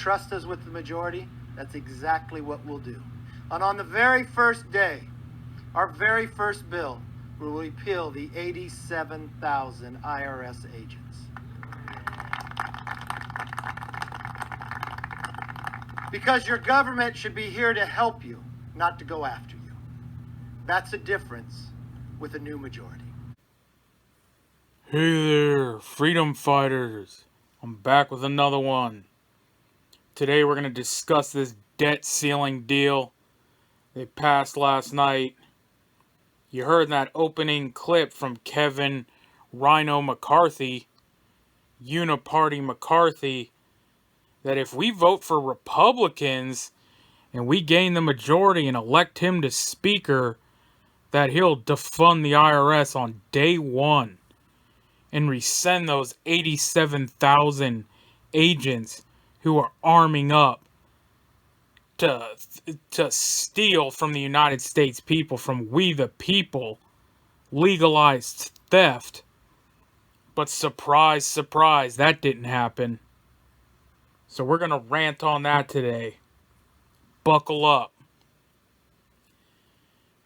trust us with the majority, that's exactly what we'll do. And on the very first day, our very first bill will repeal the 87,000 IRS agents. Because your government should be here to help you, not to go after you. That's the difference with a new majority. Hey there, freedom fighters. I'm back with another one. Today we're going to discuss this debt ceiling deal they passed last night. You heard that opening clip from Kevin Rhino McCarthy, Uni Party McCarthy, that if we vote for Republicans and we gain the majority and elect him to speaker, that he'll defund the IRS on day one and resend those 87,000 agents who are arming up to steal from the United States people, from we the people, legalized theft. But surprise, surprise, that didn't happen. So we're going to rant on that today. Buckle up.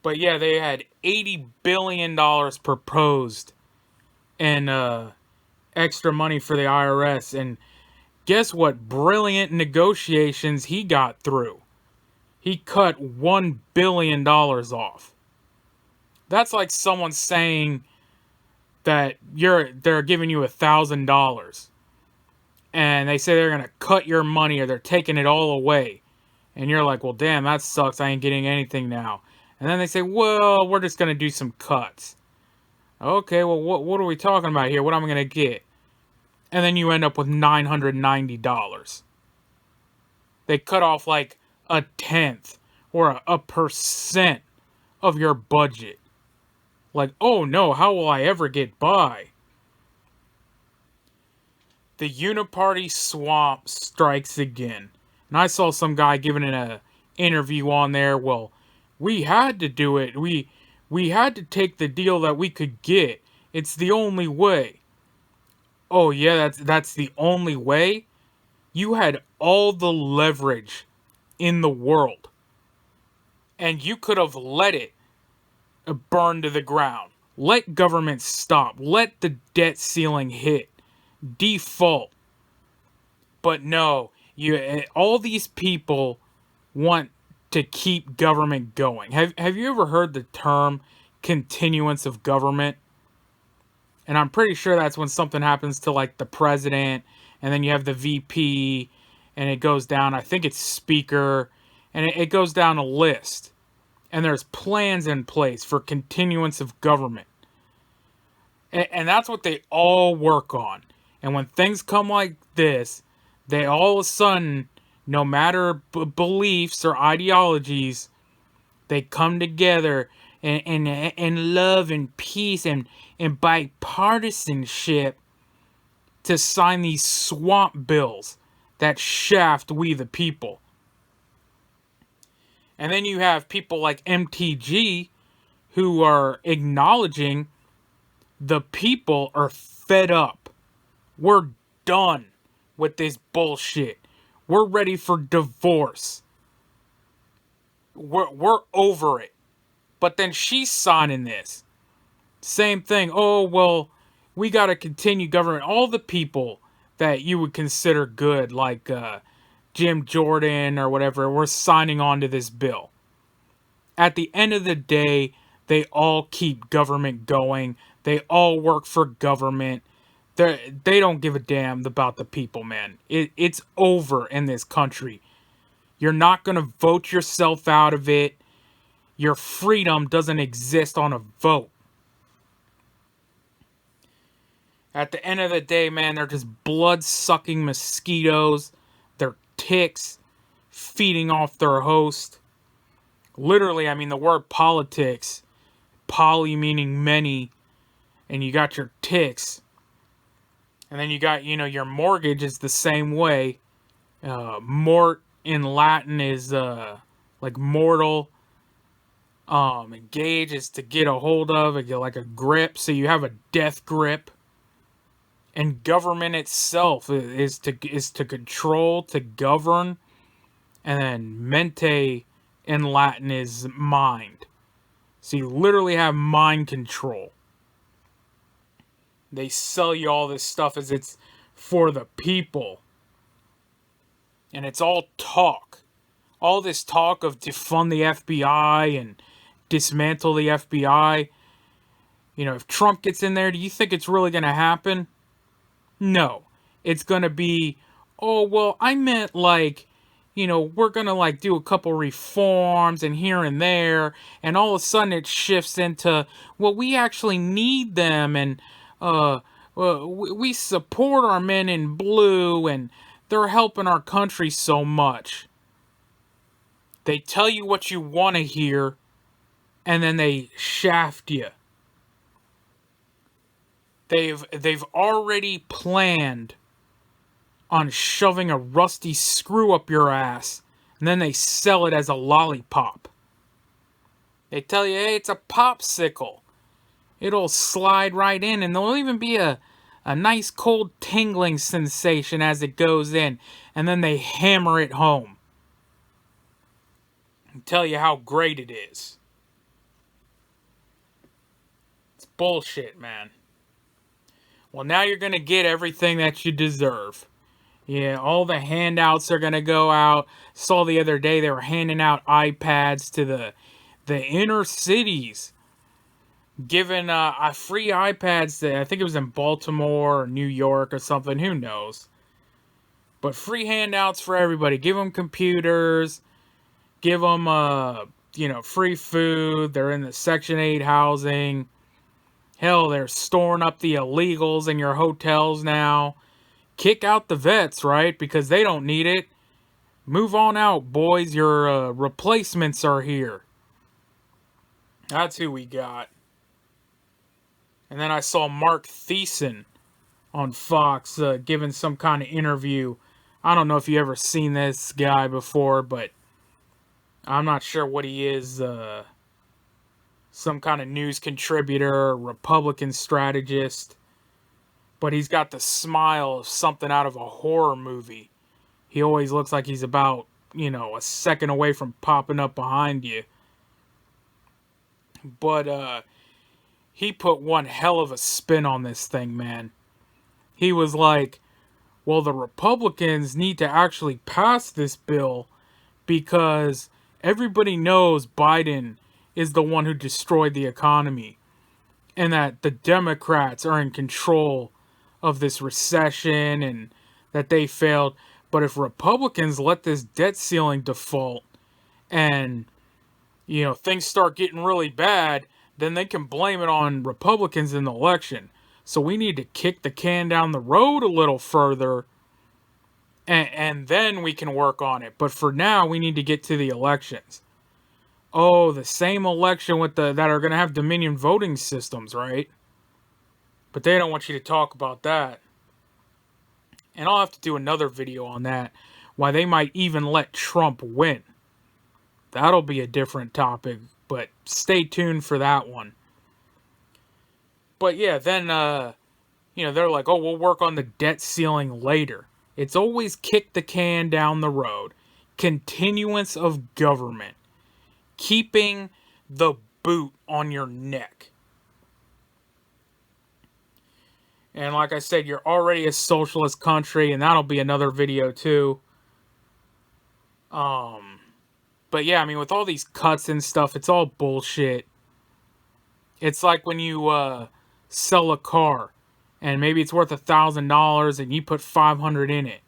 But yeah, they had $80 billion proposed and extra money for the IRS. And guess what brilliant negotiations he got through? He cut $1 billion off. That's like someone saying that they're giving you $1,000. And they say they're going to cut your money or they're taking it all away. And you're like, well, damn, that sucks. I ain't getting anything now. And then they say, well, we're just going to do some cuts. Okay, well, what are we talking about here? What am I going to get? And then you end up with $990. They cut off like a tenth or a percent of your budget. Like, oh no, how will I ever get by? The Uniparty swamp strikes again. And I saw some guy giving an interview on there. Well, we had to do it. We had to take the deal that we could get. It's the only way. Oh yeah, that's the only way? You had all the leverage in the world. And you could have let it burn to the ground. Let government stop. Let the debt ceiling hit. Default. But no, all these people want to keep government going. Have you ever heard the term continuance of government? And I'm pretty sure that's when something happens to like the president, and then you have the VP, and it goes down, I think it's speaker, and it goes down a list. And there's plans in place for continuance of government. And that's what they all work on. And when things come like this, they all of a sudden, no matter beliefs or ideologies, they come together in love and peace and bipartisanship to sign these swamp bills that shaft we the people. And then you have people like MTG who are acknowledging the people are fed up. We're done with this bullshit. We're ready for divorce. We're over it. But then she's signing this. Same thing. Oh, well, we got to continue government. All the people that you would consider good, like Jim Jordan or whatever, we're signing on to this bill. At the end of the day, they all keep government going. They all work for government. They don't give a damn about the people, man. It's over in this country. You're not going to vote yourself out of it. Your freedom doesn't exist on a vote. At the end of the day, man, they're just blood-sucking mosquitoes. They're ticks feeding off their host. Literally, I mean, the word politics, poly meaning many, and you got your ticks. And then you got, your mortgage is the same way. Mort in Latin is like mortal. Engage is to get a hold of, like a grip. So you have a death grip. And government itself is to control, to govern, and then mente in Latin is mind. So you literally have mind control. They sell you all this stuff as it's for the people. And it's all talk. All this talk of defund the FBI and dismantle the FBI. You know, if Trump gets in there, do you think it's really going to happen? No. It's going to be, oh, well, I meant like, you know, we're going to like do a couple reforms and here and there. And all of a sudden it shifts into, well, we actually need them. And we support our men in blue and they're helping our country so much. They tell you what you want to hear, and then they shaft you. They've already planned on shoving a rusty screw up your ass, and then they sell it as a lollipop. They tell you, hey, it's a popsicle. It'll slide right in, and there'll even be a nice cold tingling sensation as it goes in, and then they hammer it home. Tell you how great it is. It's bullshit, man. Well, now you're going to get everything that you deserve. Yeah, all the handouts are going to go out. Saw the other day they were handing out iPads to the inner cities. Giving free iPads to, I think it was in Baltimore or New York or something. Who knows? But free handouts for everybody. Give them computers. Give them, free food. They're in the Section 8 housing. Hell, they're storing up the illegals in your hotels now. Kick out the vets, right? Because they don't need it. Move on out, boys. Your replacements are here. That's who we got. And then I saw Mark Thiessen on Fox giving some kind of interview. I don't know if you ever seen this guy before, but I'm not sure what he is. Some kind of news contributor, Republican strategist. But he's got the smile of something out of a horror movie. He always looks like he's about, a second away from popping up behind you. But he put one hell of a spin on this thing, man. He was like, well, the Republicans need to actually pass this bill because everybody knows Biden is the one who destroyed the economy and that the Democrats are in control of this recession and that they failed. But if Republicans let this debt ceiling default and, things start getting really bad, then they can blame it on Republicans in the election. So we need to kick the can down the road a little further and then we can work on it. But for now, we need to get to the elections. Oh, the same election with that are going to have Dominion voting systems, right? But they don't want you to talk about that. And I'll have to do another video on that. Why they might even let Trump win. That'll be a different topic. But stay tuned for that one. But yeah, then, they're like, oh, we'll work on the debt ceiling later. It's always kick the can down the road. Continuance of government. Keeping the boot on your neck. And like I said, you're already a socialist country, and that'll be another video too. But yeah, I mean, with all these cuts and stuff, it's all bullshit. It's like when you sell a car, and maybe it's worth $1,000, and you put $500 in it.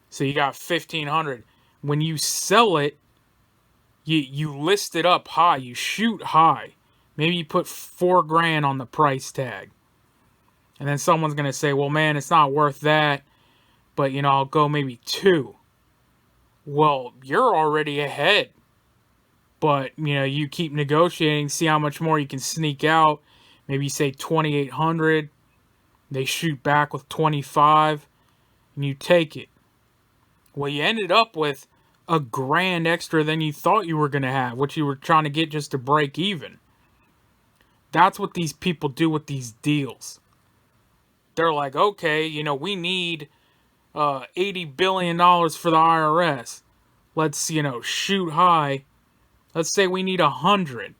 So you got $1,500. When you sell it, you list it up high. You shoot high. Maybe you put $4,000 on the price tag. And then someone's going to say, well, man, it's not worth that. But, I'll go maybe $2,000. Well, you're already ahead. But, you keep negotiating, see how much more you can sneak out. Maybe you say $2,800. They shoot back with $2,500. And you take it. Well, you ended up with $1,000 extra than you thought you were going to have. What you were trying to get just to break even. That's what these people do with these deals. they're like, okay, you know, we need $80 billion for the IRS. Let's, you know, shoot high. Let's say we need 100.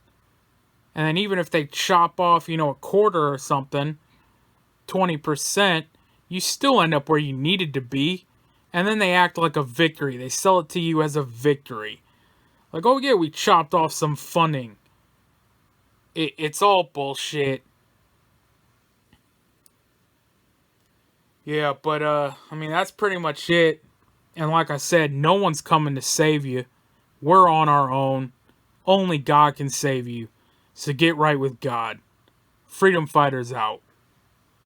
And then even if they chop off, you know, a quarter or something, 20%, you still end up where you needed to be. And then they act like a victory. They sell it to you as a victory. Like, oh yeah, we chopped off some funding. It's all bullshit. Yeah, but, I mean, that's pretty much it. And like I said, no one's coming to save you. We're on our own. Only God can save you. So get right with God. Freedom Fighters out.